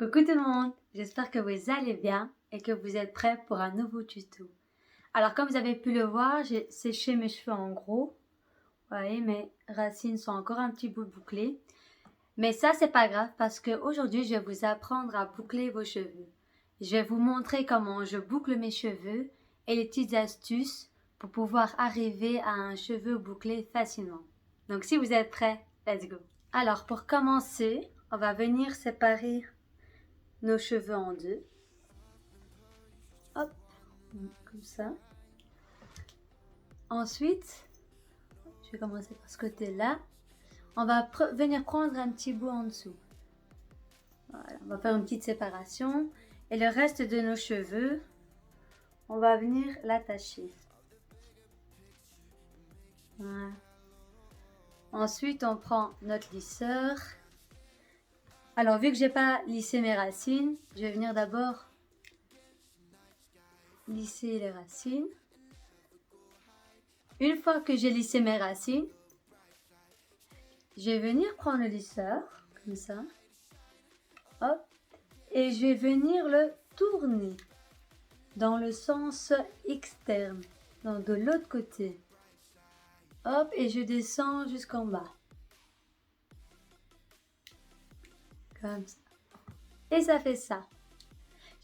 Coucou tout le monde, j'espère que vous allez bien et que vous êtes prêts pour un nouveau tuto. Alors comme vous avez pu le voir, j'ai séché mes cheveux en gros. Vous voyez, mes racines sont encore un petit peu bouclées. Mais ça c'est pas grave parce qu'aujourd'hui je vais vous apprendre à boucler vos cheveux. Je vais vous montrer comment je boucle mes cheveux et les petites astuces pour pouvoir arriver à un cheveu bouclé facilement. Donc si vous êtes prêts, let's go. Alors pour commencer, on va venir séparer nos cheveux en deux. Hop, comme ça. Ensuite, je vais commencer par ce côté-là. On va venir prendre un petit bout en dessous. Voilà, on va faire une petite séparation. Et le reste de nos cheveux, on va venir l'attacher. Voilà. Ensuite, on prend notre lisseur. Alors, vu que j'ai pas lissé mes racines, je vais venir d'abord lisser les racines. Une fois que j'ai lissé mes racines, je vais venir prendre le lisseur, comme ça. Hop. Et je vais venir le tourner dans le sens externe, donc de l'autre côté. Hop, et je descends jusqu'en bas. Comme ça. Et ça fait ça.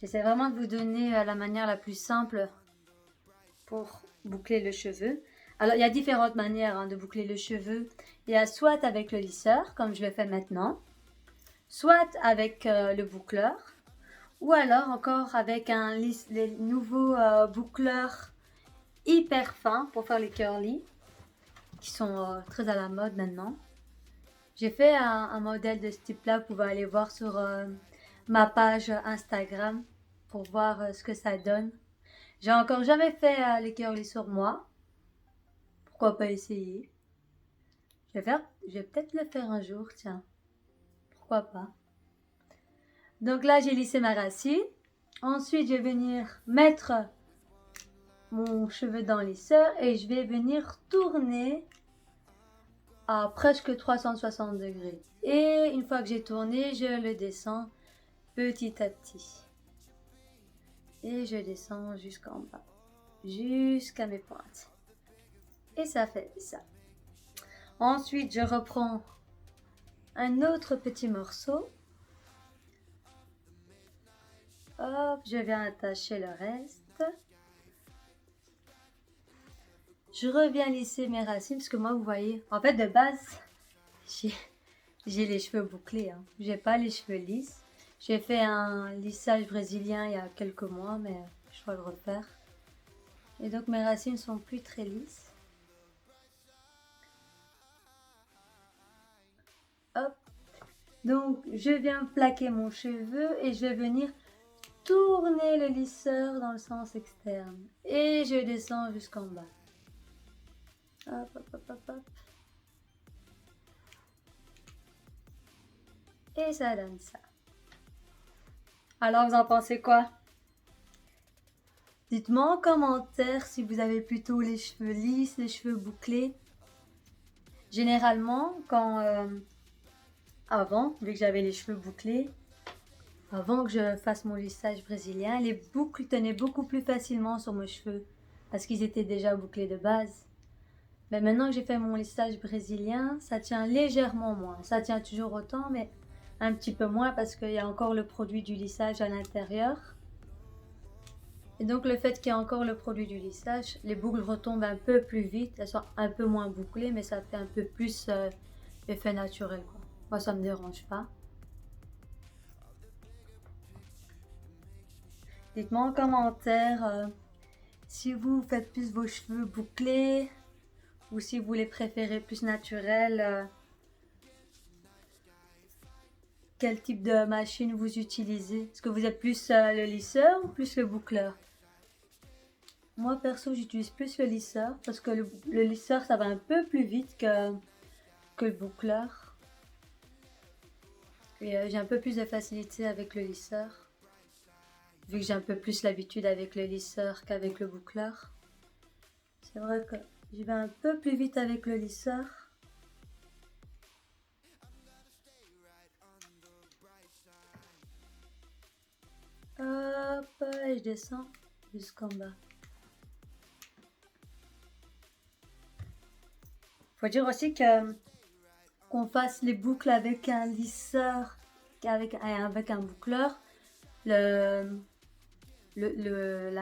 J'essaie vraiment de vous donner la manière la plus simple pour boucler le cheveu. Alors, il y a différentes manières de boucler le cheveu. Il y a soit avec le lisseur, comme je le fais maintenant, soit avec le boucleur, ou alors encore avec les nouveaux boucleurs hyper fins pour faire les curly, qui sont très à la mode maintenant. J'ai fait un modèle de ce type-là, vous pouvez aller voir sur ma page Instagram pour voir ce que ça donne. J'ai encore jamais fait les curly sur moi. Pourquoi pas essayer? Je vais peut-être le faire un jour, tiens. Pourquoi pas? Donc là, j'ai lissé ma racine. Ensuite, je vais venir mettre mon cheveu dans le lisseur et je vais venir tourner à presque 360 degrés. Et une fois que j'ai tourné, je le descends petit à petit. Et je descends jusqu'en bas, jusqu'à mes pointes. Et ça fait ça. Ensuite, je reprends un autre petit morceau. Hop, je viens attacher le reste. Je reviens lisser mes racines parce que moi, vous voyez, en fait, de base, j'ai les cheveux bouclés. J'ai pas les cheveux lisses. J'ai fait un lissage brésilien il y a quelques mois, mais je dois le refaire. Et donc, mes racines sont plus très lisses. Hop. Donc, je viens plaquer mon cheveu et je vais venir tourner le lisseur dans le sens externe. Et je descends jusqu'en bas. Hop, hop, hop, hop, hop. Et ça donne ça. Alors, vous en pensez quoi? Dites-moi en commentaire si vous avez plutôt les cheveux lisses, les cheveux bouclés. Généralement, avant, vu que j'avais les cheveux bouclés, avant que je fasse mon lissage brésilien, les boucles tenaient beaucoup plus facilement sur mes cheveux parce qu'ils étaient déjà bouclés de base. Mais maintenant que j'ai fait mon lissage brésilien, ça tient légèrement moins. Ça tient toujours autant, mais un petit peu moins parce qu'il y a encore le produit du lissage à l'intérieur. Et donc le fait qu'il y ait encore le produit du lissage, les boucles retombent un peu plus vite. Elles sont un peu moins bouclées, mais ça fait un peu plus effet naturel, quoi. Moi, ça me dérange pas. Dites-moi en commentaire si vous faites plus vos cheveux bouclés ou si vous les préférez plus naturels. Quel type de machine vous utilisez? Est-ce que vous êtes plus le lisseur ou plus le boucleur? Moi perso, j'utilise plus le lisseur parce que le lisseur ça va un peu plus vite que le boucleur. Et j'ai un peu plus de facilité avec le lisseur. Vu que j'ai un peu plus l'habitude avec le lisseur qu'avec le boucleur. C'est vrai que je vais un peu plus vite avec le lisseur. et je descends jusqu'en bas. Faut dire aussi que qu'on fasse les boucles avec un lisseur, avec un boucleur. La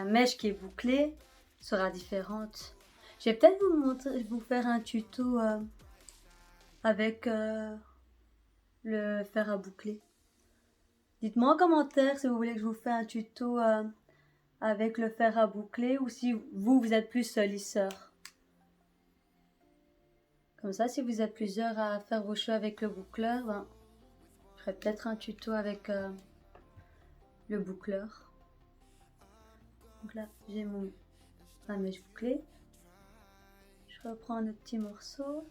mèche qui est bouclée sera différente. Je vais peut-être vous faire un tuto avec le fer à boucler. Dites-moi en commentaire si vous voulez que je vous fasse un tuto avec le fer à boucler ou si vous êtes plus lisseur. Comme ça, si vous êtes plusieurs à faire vos cheveux avec le boucleur, ben, je ferai peut-être un tuto avec le boucleur. Donc là, j'ai ma mèche bouclée. Je reprends le petit morceau.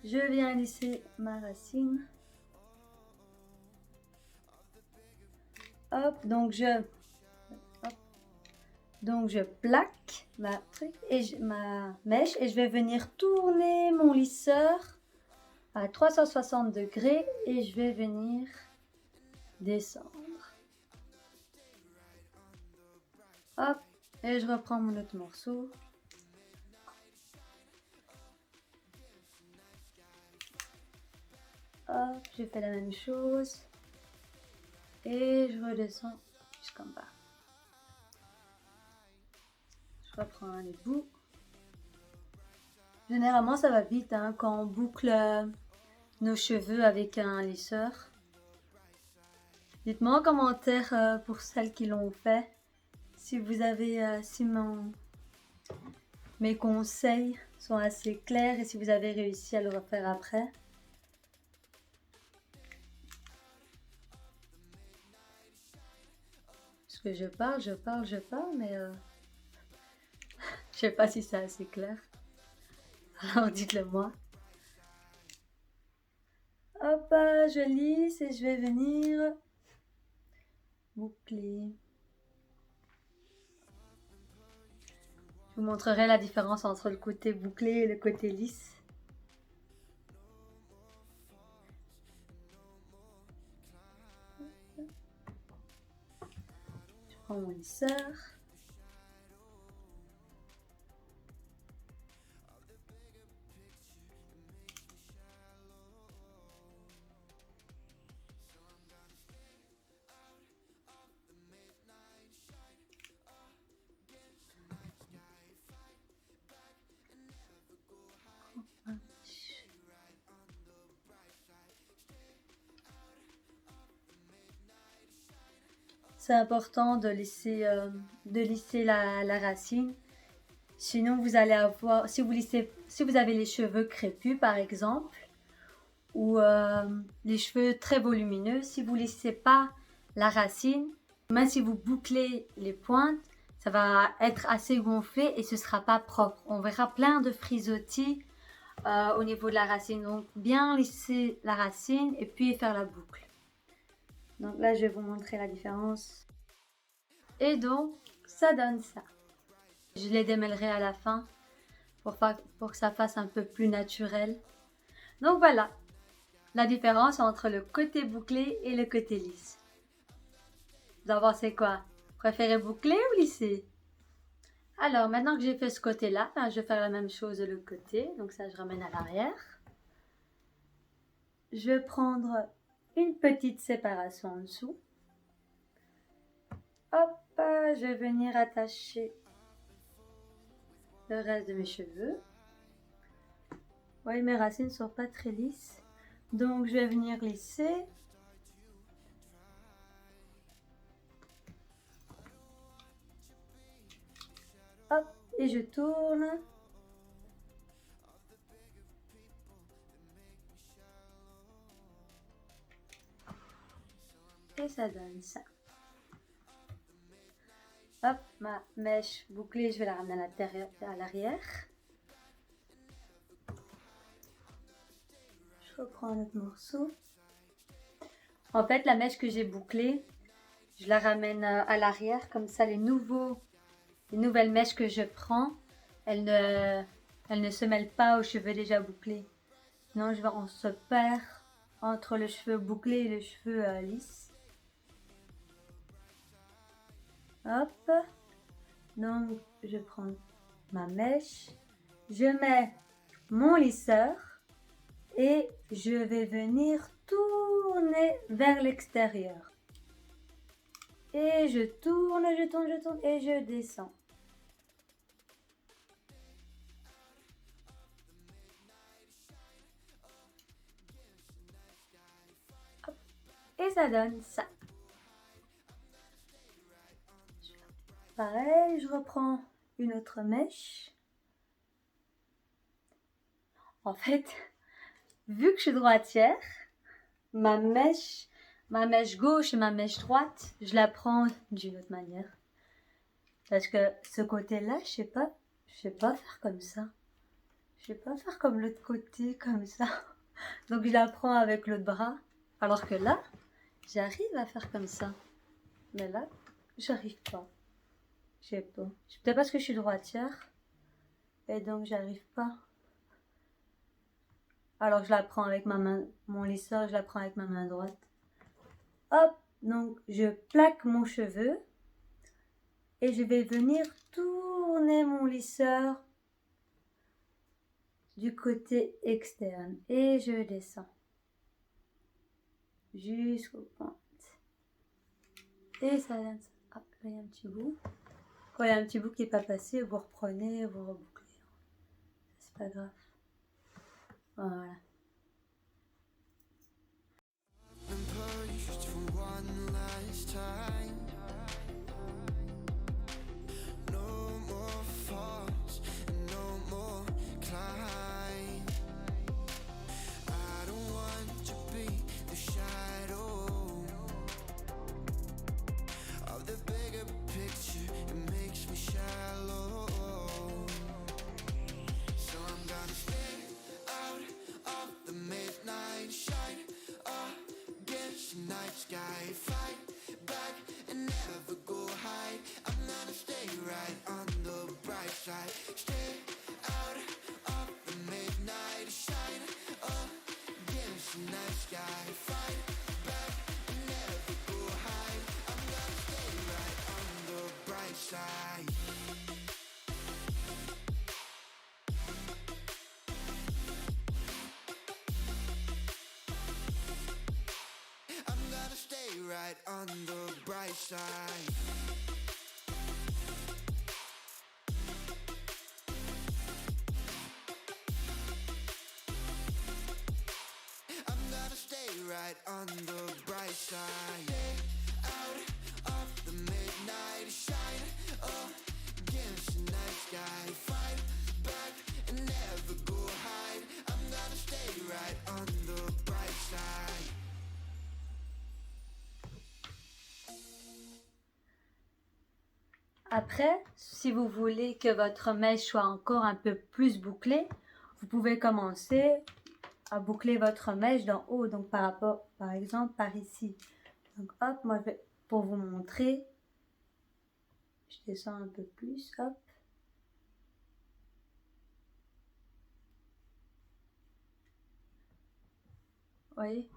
Je viens lisser ma racine. Hop, donc je plaque ma mèche et je vais venir tourner mon lisseur à 360 degrés et je vais venir descendre. Hop, et je reprends mon autre morceau. Hop, je fais la même chose et je redescends jusqu'en bas. Je reprends les bouts. Généralement, ça va vite hein, quand on boucle nos cheveux avec un lisseur. Dites-moi en commentaire pour celles qui l'ont fait, si vous avez, mes conseils sont assez clairs et si vous avez réussi à le refaire après. Parce que je parle, mais je sais pas si c'est assez clair. Alors dites-le moi. Hop, je lisse et je vais venir boucler. Je vous montrerai la différence entre le côté bouclé et le côté lisse. Je prends mon lisseur. C'est important de lisser la racine. Sinon, vous allez avoir, si vous avez les cheveux crépus par exemple, ou les cheveux très volumineux, si vous ne lissez pas la racine, même si vous bouclez les pointes, ça va être assez gonflé et ce ne sera pas propre. On verra plein de frisottis au niveau de la racine. Donc, bien lisser la racine et puis faire la boucle. Donc là, je vais vous montrer la différence. Et donc, ça donne ça. Je les démêlerai à la fin pour que ça fasse un peu plus naturel. Donc voilà, la différence entre le côté bouclé et le côté lisse. Vous en pensez quoi? Préférez boucler ou lisser? Alors, maintenant que j'ai fait ce côté-là, je vais faire la même chose de l'autre côté. Donc ça, je ramène à l'arrière. Je vais prendre une petite séparation en dessous. Hop, je vais venir attacher le reste de mes cheveux. Oui, mes racines ne sont pas très lisses. Donc, je vais venir lisser. Hop, et je tourne. Et ça donne ça. Hop, ma mèche bouclée, je vais la ramener à l'arrière. Je reprends un autre morceau. En fait, la mèche que j'ai bouclée, je la ramène à l'arrière. Comme ça, les nouvelles mèches que je prends, elles ne se mêlent pas aux cheveux déjà bouclés. Sinon, on se perd entre le cheveu bouclé et le cheveu lisse. Hop. Donc, je prends ma mèche. Je mets mon lisseur et je vais venir tourner vers l'extérieur. Et je tourne et je descends. Hop. Et ça donne ça. Pareil, je reprends une autre mèche. En fait, vu que je suis droitière, ma mèche gauche et ma mèche droite, je la prends d'une autre manière. Parce que ce côté-là, je sais pas faire comme ça. Je sais pas faire comme l'autre côté, comme ça. Donc je la prends avec l'autre bras. Alors que là, j'arrive à faire comme ça. Mais là, j'arrive pas. Je sais pas. C'est peut-être parce que je suis droitière. Et donc j'arrive pas. Alors je la prends avec ma main, mon lisseur, je la prends avec ma main droite. Hop, donc je plaque mon cheveu. Et je vais venir tourner mon lisseur du côté externe. Et je descends. Jusqu'au pointe. Et ça donne ça. Ah, là il y a un petit bout. Quand il y a un petit bout qui n'est pas passé, vous reprenez, vous rebouclez. C'est pas grave. Voilà. Sky, fight back and never go hide. I'm gonna stay right on the bright side. Stay out of the midnight shine. Against the night sky, fight back and never go hide. I'm gonna stay right on the bright side. Stay right on the bright side. I'm gonna stay right on the bright side. Out of the midnight shine. Against the night sky. Fight back and never go hide. I'm gonna stay right on the bright side. Après, si vous voulez que votre mèche soit encore un peu plus bouclée, vous pouvez commencer à boucler votre mèche d'en haut, donc par exemple, par ici. Donc hop, moi pour vous montrer, je descends un peu plus, hop. Vous voyez?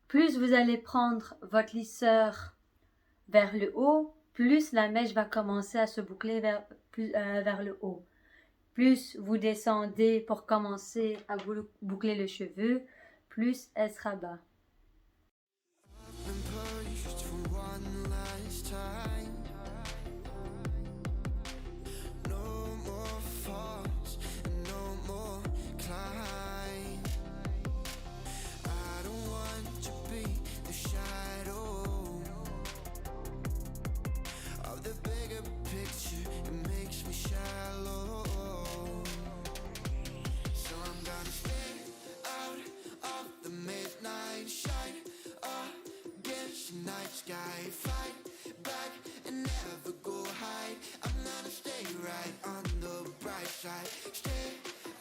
Plus vous allez prendre votre lisseur vers le haut, plus la mèche va commencer à se boucler vers le haut. Plus vous descendez pour commencer à boucler le cheveu, plus elle sera bas. Sky, fight back and never go hide. I'm gonna stay right on the bright side. Stay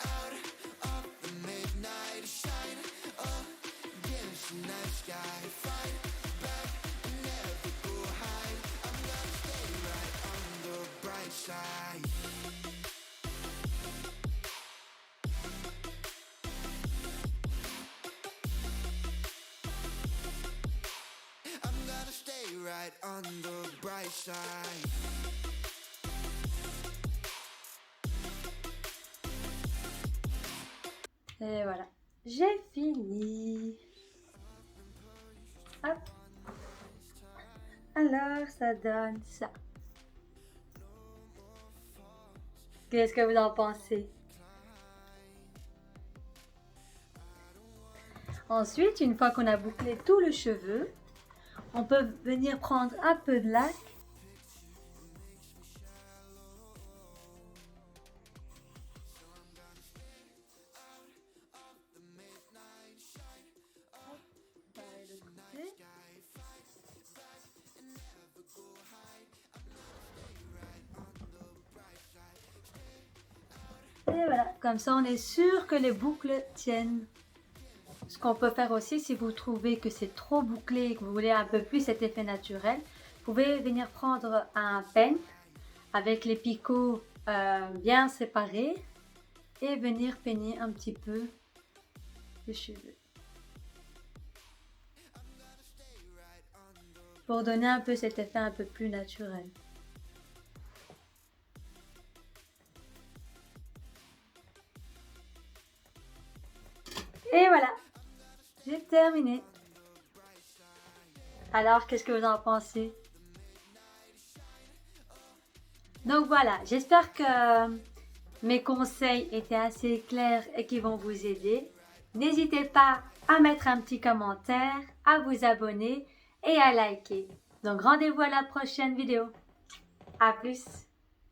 out of the midnight shine. Against the night sky, fight back and never go hide. I'm gonna stay right on the bright side. right on the bright side. Et voilà, j'ai fini. Hop. Alors, ça donne ça. Qu'est-ce que vous en pensez? Ensuite, une fois qu'on a bouclé tout le cheveu, on peut venir prendre un peu de lac. Et voilà, comme ça on est sûr que les boucles tiennent. Ce qu'on peut faire aussi, si vous trouvez que c'est trop bouclé et que vous voulez un peu plus cet effet naturel, vous pouvez venir prendre un peigne avec les picots bien séparés et venir peigner un petit peu les cheveux. Pour donner un peu cet effet un peu plus naturel. Et voilà, j'ai terminé. Alors, qu'est-ce que vous en pensez? Donc voilà, j'espère que mes conseils étaient assez clairs et qu'ils vont vous aider. N'hésitez pas à mettre un petit commentaire, à vous abonner et à liker. Donc rendez-vous à la prochaine vidéo. À plus!